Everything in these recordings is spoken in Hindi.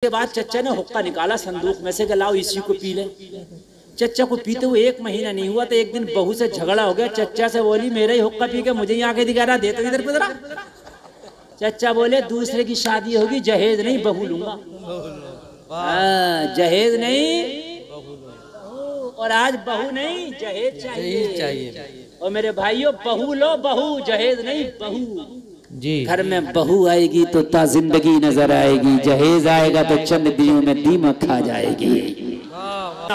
के बाद चच्चा ने हुक्का निकाला संदूक में से कि लाओ इसी को पी ले। चच्चा को पीते हुए 1 महीना नहीं हुआ तो एक दिन बहू से झगड़ा हो गया। चच्चा से बोली मेरा ही हुक्का पी के मुझे ही आके दिखा रहा, दे तो इधर पे। चच्चा बोले दूसरे की शादी होगी, जहेज नहीं बहू लूंगा। जहेज नहीं और आज बहू नहीं जहेज चाहिए। और मेरे भाइयों बहू लो, बहू जहेज नहीं बहू जी। घर में बहू आएगी तो ता जिंदगी नजर आएगी, जहेज आएगा तो चंद दिनों में दीमक खा जाएगी।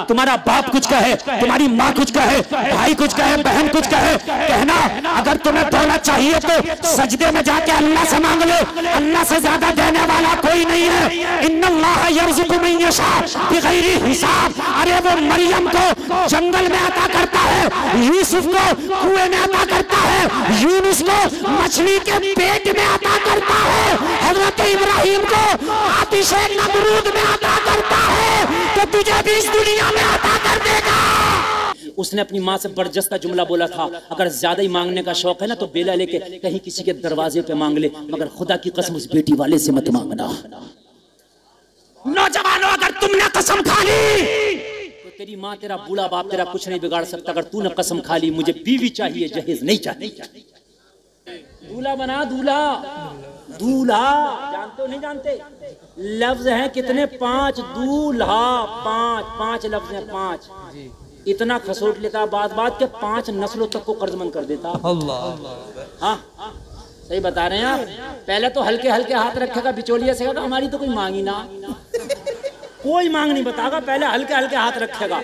तुम्हारा बाप कुछ कहे, तुम्हारी माँ कुछ कहे, भाई कुछ कहे, बहन कुछ कहे, कहना अगर तुम्हें दौलत चाहिए तो सजदे में जाके अल्लाह से मांग लो, अल्लाह से ज्यादा देने वाला कोई नहीं है। इन्नल्लाह यर्ज़ुक़ु मन यशा बिग़ैरि हिसाब। अरे वो मरियम को जंगल में अता करता है, यूसुफ को कुएं में अता करता है, यूनुस को मछली के पेट में अता करता है, हजरत इब्राहिम को आतिशे नमरूद में अता करता है, तो तुझे भी इस दुनिया में अता कर देगा। उसने अपनी माँ से बरजस्ता जुमला बोला था, अगर ज्यादा ही मांगने का शौक है ना तो बेला लेके कहीं किसी के दरवाजे पे मांग ले, मगर खुदा की कसम उस बेटी वाले से मत मांगना। नौजवानों अगर तुमने कसम खा ली तो तेरी माँ तेरा बूढ़ा बाप तेरा कुछ नहीं बिगाड़ सकता। अगर तूने कसम खा ली मुझे बीवी चाहिए जहेज नहीं चाहिए। दूल्हा बना, दूल्हा दूल्हा जानते हो नहीं जानते? लफ्ज हैं कितने? 5 दूल्हा, 5 लफ्ज हैं, 5। इतना खसोट लेता बात बात के 5 नस्लों तक को कर्जमंद कर देता। अल्लाह हाँ सही बता रहे हैं आप। पहले तो हल्के हल्के हाथ रखेगा, बिचौलिया से हमारी तो कोई मांगी ना, कोई मांग नहीं बताएगा, पहले हल्के हल्के हाथ रखेगा।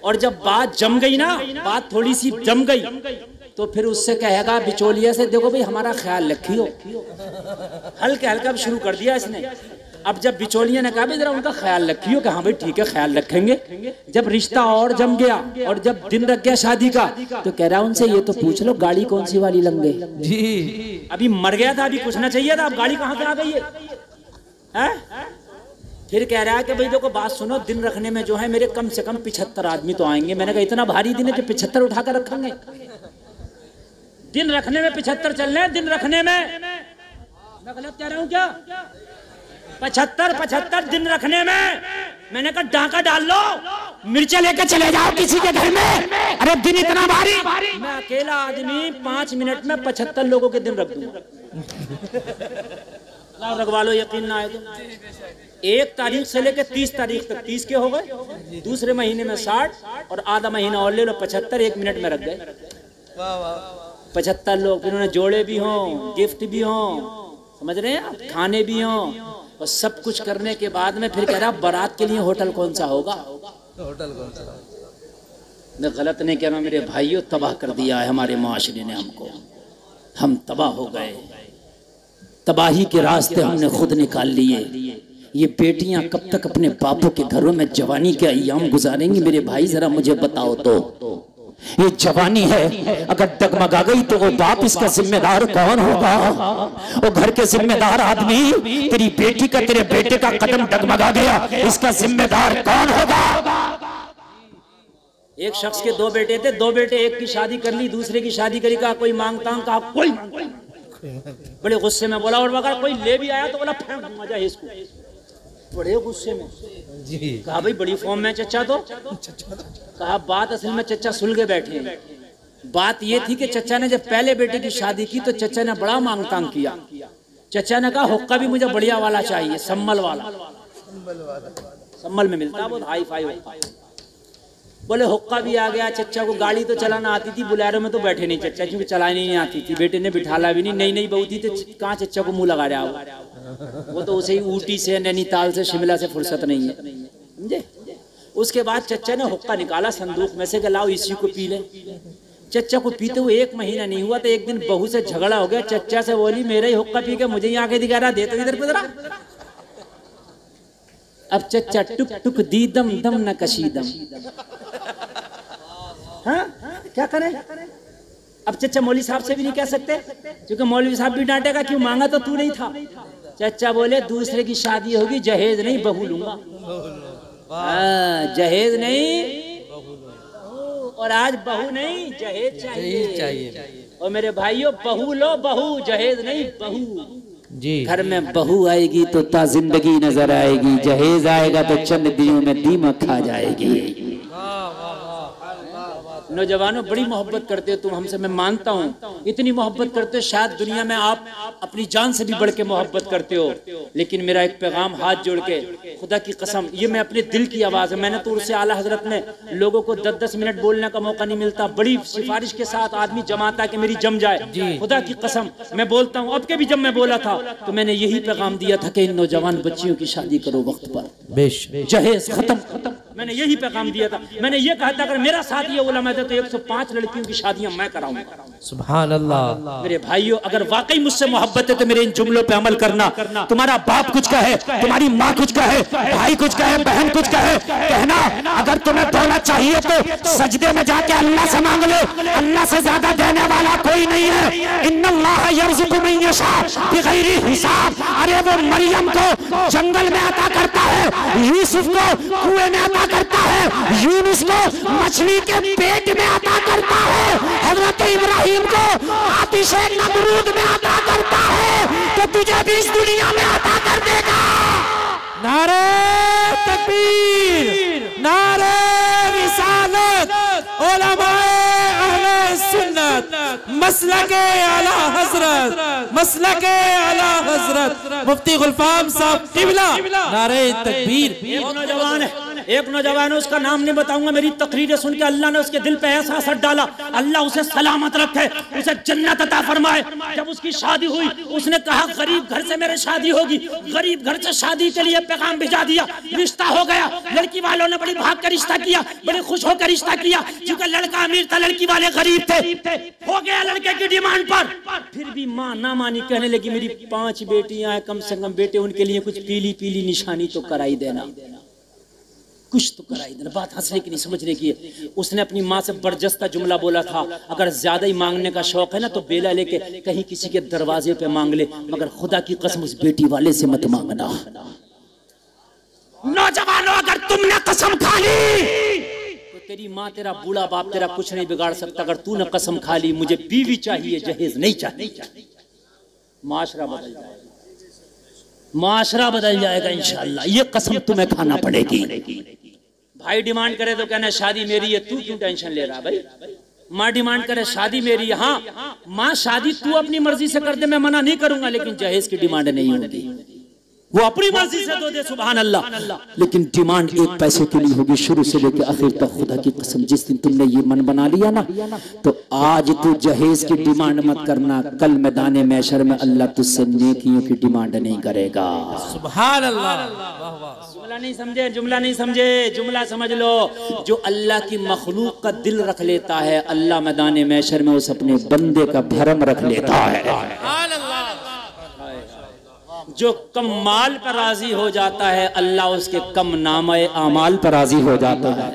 और जब बात जम गई ना, बात थोड़ी सी जम गई तो फिर उससे कहेगा बिचौलिया से, देखो भाई हमारा ख्याल रखियो। हल्के हल्का अब शुरू कर दिया इसने। अब जब बिचौलिया ने कहा जरा उनका ख्याल रखियो, कि हाँ भाई ठीक है ख्याल रखेंगे। जब रिश्ता और जम गया और जब दिन रख गया शादी का, तो कह रहा उनसे ये तो पूछ लो गाड़ी कौन सी वाली लंगे जी। अभी मर गया था, अभी पूछना चाहिए था, अब गाड़ी कहाँ से आ गई है? फिर कह रहा है कि भाई देखो बात सुनो, दिन रखने में जो है मेरे कम से कम 75 आदमी तो आएंगे। मैंने कहा इतना भारी दिन है कि 75 उठा कर रखेंगे? दिन रखने में 75 चलने हैं, दिन रखने में मैं गलत कह रहा हूँ क्या? 75 दिन रखने में। मैंने कहा डाका डाल लो, मिर्चे लेके चले जाओ किसी के घर में। अरे दिन इतना भारी, मैं अकेला आदमी 5 मिनट में 75 लोगों के दिन रख दूंगा। रखवा लो, यकीन ना आए तो। 1 तारीख से लेकर 30 तारीख तक 30 के हो गए, दूसरे महीने में 60 और आधा महीना और ले लो 75, 1 मिनट में रख गए 75 लोग। फिर उन्हें जोड़े भी हों, गिफ्ट भी हों, समझ रहे हैं आप, खाने भी हों, और सब कुछ करने के बाद में फिर कह रहा बारात के लिए होटल कौन सा होगा? होटल कौन सा? मैं गलत नहीं कह रहा मेरे भाइयों, तबाह कर दिया है हमारे माशरे ने हमको। हम तबाह हो गए, तबाही के रास्ते हमने खुद निकाल लिए। ये बेटियां कब तक अपने बापों के घरों में जवानी के अय्याम गुजारेंगी? मेरे भाई जरा मुझे बताओ तो। ये जवानी है, अगर डगमगा गई तो वो बाप इसका जिम्मेदार कौन होगा? वो घर के जिम्मेदार आदमी, तेरी बेटी का तेरे बेटे का कदम डगमगा गया, इसका जिम्मेदार कौन होगा? एक शख्स के 2 बेटे थे, 2 बेटे, एक की शादी कर ली, दूसरे की शादी करी, कहा कोई मांगता हूं, कहा कोई। बड़े गुस्से में बोला, और अगर कोई ले भी आया तो बोला मजा है इसको। बड़े गुस्से में जी। कहा भाई बड़ी फॉर्म में चच्चा तो। कहा बात असल में चच्चा सुलगे बैठे हैं। बात ये थी कि चच्चा ने जब पहले बेटे की शादी की तो चच्चा ने बड़ा मांग तांग किया। चच्चा ने कहा हुक्का भी मुझे बढ़िया वाला चाहिए, सम्मल वाला। सम्मल में मिलता बहुत हाई फाई हुक्का। बोले हुक्का भी आ गया। चच्चा को गाड़ी तो चलाना आती थी, बुलेरो में तो बैठे नहीं चच्चा, क्योंकि चलानी नहीं आती थी। बेटे ने बिठाला भी नहीं, नई बहू थी तो कहाँ चच्चा को मुंह लगा रहा वो तो उसे ही ऊटी से, नैनीताल से, शिमला से फुर्सत नहीं है, समझे? उसके बाद चच्चा ने हुक्का निकाला संदूक में से कि लाओ इसी को पी ले। चच्चा को पीते हुए 1 महीना नहीं हुआ तो एक दिन बहू से झगड़ा हो गया। चच्चा से बोली मेरा ही हुक्का पी के मुझे ही आके दिखा रहा, दे तो इधर पे जरा। अब चच्चा टुक टुक दीदम दम न कशीदम। हाँ क्या करें? अब चच्चा मौलवी साहब से भी नहीं कह सकते, क्योंकि मौलवी साहब भी डांटेगा क्यों मांगा तो तू नहीं था। चच्चा बोले दूसरे की शादी होगी, जहेज नहीं बहू लूंगा। जहेज नहीं और आज बहू नहीं जहेज चाहिए। और मेरे भाइयों बहू लो, बहू जहेज नहीं बहू जी। घर में बहू आएगी तो ता जिंदगी नजर आएगी, जहेज आएगा तो चंद दिनों में दीमक खा जाएगी। नौजवानों बड़ी मोहब्बत करते हो तुम हमसे, मैं मानता हूँ इतनी मोहब्बत करते हो, शायद दुनिया में आप अपनी जान से भी बढ़ के मोहब्बत करते हो। लेकिन मेरा एक पैगाम हाथ जोड़ के, खुदा की कसम, ये मैं अपने दिल की आवाज़ है। मैंने तो उससे आला हजरत में लोगों को 10-10 मिनट बोलने का मौका नहीं मिलता, बड़ी सिफारिश के साथ आदमी जमाता कि मेरी जम जाए। खुदा की कसम मैं बोलता हूँ, अब के भी जब मैं बोला था तो मैंने यही पैगाम दिया था कि इन नौजवान बच्चियों की शादी करो वक्त पर, जहेज खत्म। मैंने यही पैगाम दिया था। मैंने ये कहा था अगर मेरा साथ ये उलमा थे तो 105 लड़कियों की शादियां मैं कराऊंगा। सुभान अल्लाह। मेरे भाइयों, अगर वाकई मुझसे मोहब्बत है तो मेरे इन जुमलों पे अमल करना। तुम्हारा बाप कुछ कहे, तुम्हारी माँ कुछ कहे, भाई कुछ कहे, बहन कुछ कहे, कहना अगर तुम्हें दौलत चाहिए तो सजदे में जाके अल्लाह से मांग लो, अल्लाह से ज्यादा देने वाला कोई नहीं है। इन्नल्लाह यर्ज़ुक़ु मन यशा बिगैरि हिसाब। अरे वो मरियम को जंगल में अता करता है, यूसुफ को कुएं में अता करता है, यूनुस को मछली के पेट में अता करता है, हजरत इब्राहिम को आतिशे नमरूद में अता करता है, तो तुझे भी इस दुनिया में अता कर देगा। नारे तकबीर, नारे रिसालत, उलमाए अहले सुन्नत, मसलके आला हजरत, मसलके आला हजरत मुफ्ती गुलफाम साहब किबला, नारे तकबीर। एक नौजवान है, उसका नाम नहीं बताऊंगा, मेरी तकरीरें सुन के अल्लाह ने उसके दिल पे ऐसा असर डाला, अल्लाह उसे सलामत रखे, उसे जन्नत अता फरमाए। जब उसकी शादी हुई उसने कहा गरीब घर से मेरी शादी होगी, गरीब घर से शादी के लिए पैगाम भिजा दिया, रिश्ता हो गया। लड़की वालों ने बड़ी भाग कर रिश्ता किया, बड़े खुश होकर रिश्ता किया, क्योंकि लड़का अमीर था, लड़की वाले गरीब थे। हो गया लड़के की डिमांड पर, फिर भी माँ ना मानी, कहने लगी मेरी 5 बेटियां हैं, कम से कम बेटे, उनके लिए कुछ पीली पीली निशानी तो कराई देना, कुछ तो कराई देना। बात हंसने की नहीं समझने की है। उसने अपनी माँ से बरजस्ता जुमला बोला था, अगर ज्यादा ही मांगने का शौक है ना तो बेला लेके कहीं किसी के दरवाजे पे मांग ले, मगर खुदा की कसम उस बेटी वाले से मत मांगना। नौजवानों, अगर तुमने कसम खा ली तो तेरी माँ, तेरा बूढ़ा बाप तेरा कुछ नहीं बिगाड़ सकता। अगर तूने कसम खा ली मुझे बीवी चाहिए, जहेज नहीं चाहिए, माशरा बदल जाएगा, माशरा बदल जाएगा इंशाअल्लाह। ये कसम तुम्हें खाना पड़ेगी। भाई डिमांड करे तो कहना शादी मेरी है, तू क्यों टेंशन ले रहा भाई। माँ डिमांड करे शादी मेरी है, हाँ माँ शादी तू अपनी मर्जी से कर दे, मैं मना नहीं करूंगा, लेकिन जहेज की डिमांड नहीं होगी, वो अपनी मर्जी से दो दे, सुभान अल्लाह, लेकिन डिमांड 1 पैसे की नहीं होगी, शुरू से लेकर आखिर तक। खुदा की कसम जिस दिन तुमने ये मन बना लिया ना, तो आज तू जहेज की डिमांड मत करना, कल मैदान महशर में अल्लाह तुझसे नेकियों की डिमांड नहीं करेगा। सुभान अल्लाह। जुमला नहीं समझे, जुमला नहीं समझे, जुमला समझ लो। जो अल्लाह की मखलूक का दिल रख लेता है, अल्लाह मैदान महशर में उस अपने बंदे का भरम रख लेता है। जो कम माल पर राजी हो जाता है, अल्लाह उसके कम नामे आमाल पर राजी हो जाता है।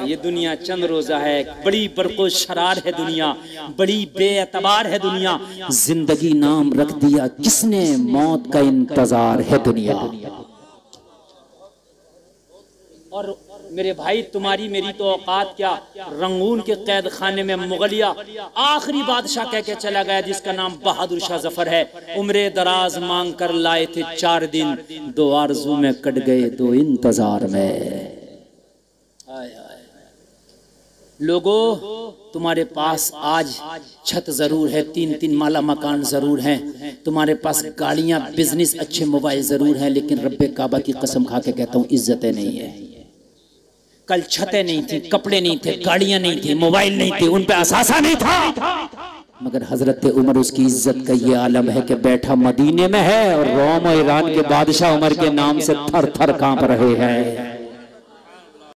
ये दुनिया चंद रोजा है, बड़ी बरको शरार है दुनिया, बड़ी बेअतबार है दुनिया। जिंदगी नाम रख दिया किसने, मौत का इंतजार है दुनिया। और मेरे भाई तुम्हारी मेरी तो औकात क्या, रंगून के कैद खाने में मुगलिया आखिरी बादशाह कह के चला गया, जिसका नाम बहादुर शाह जफर है। उम्रे दराज मांग कर लाए थे 4 दिन, 2 आरज़ू में कट गए 2 इंतजार में। लोगों, तुम्हारे पास आज छत जरूर है, 3-3 माला मकान जरूर हैं, तुम्हारे पास गाड़ियां, बिजनेस, अच्छे मोबाइल जरूर हैं, लेकिन रब्बे काबा की कसम खा के कहता हूँ इज्जतें नहीं है। कल छतें नहीं थी, कपड़े नहीं थे, गाड़ियां नहीं थी, मोबाइल नहीं थे, उन पे असासा नहीं था, मगर हजरत उमर उसकी इज्जत का ये आलम है कि बैठा मदीने में है और रोम और ईरान के बादशाह उमर के नाम से थर थर कांप रहे हैं।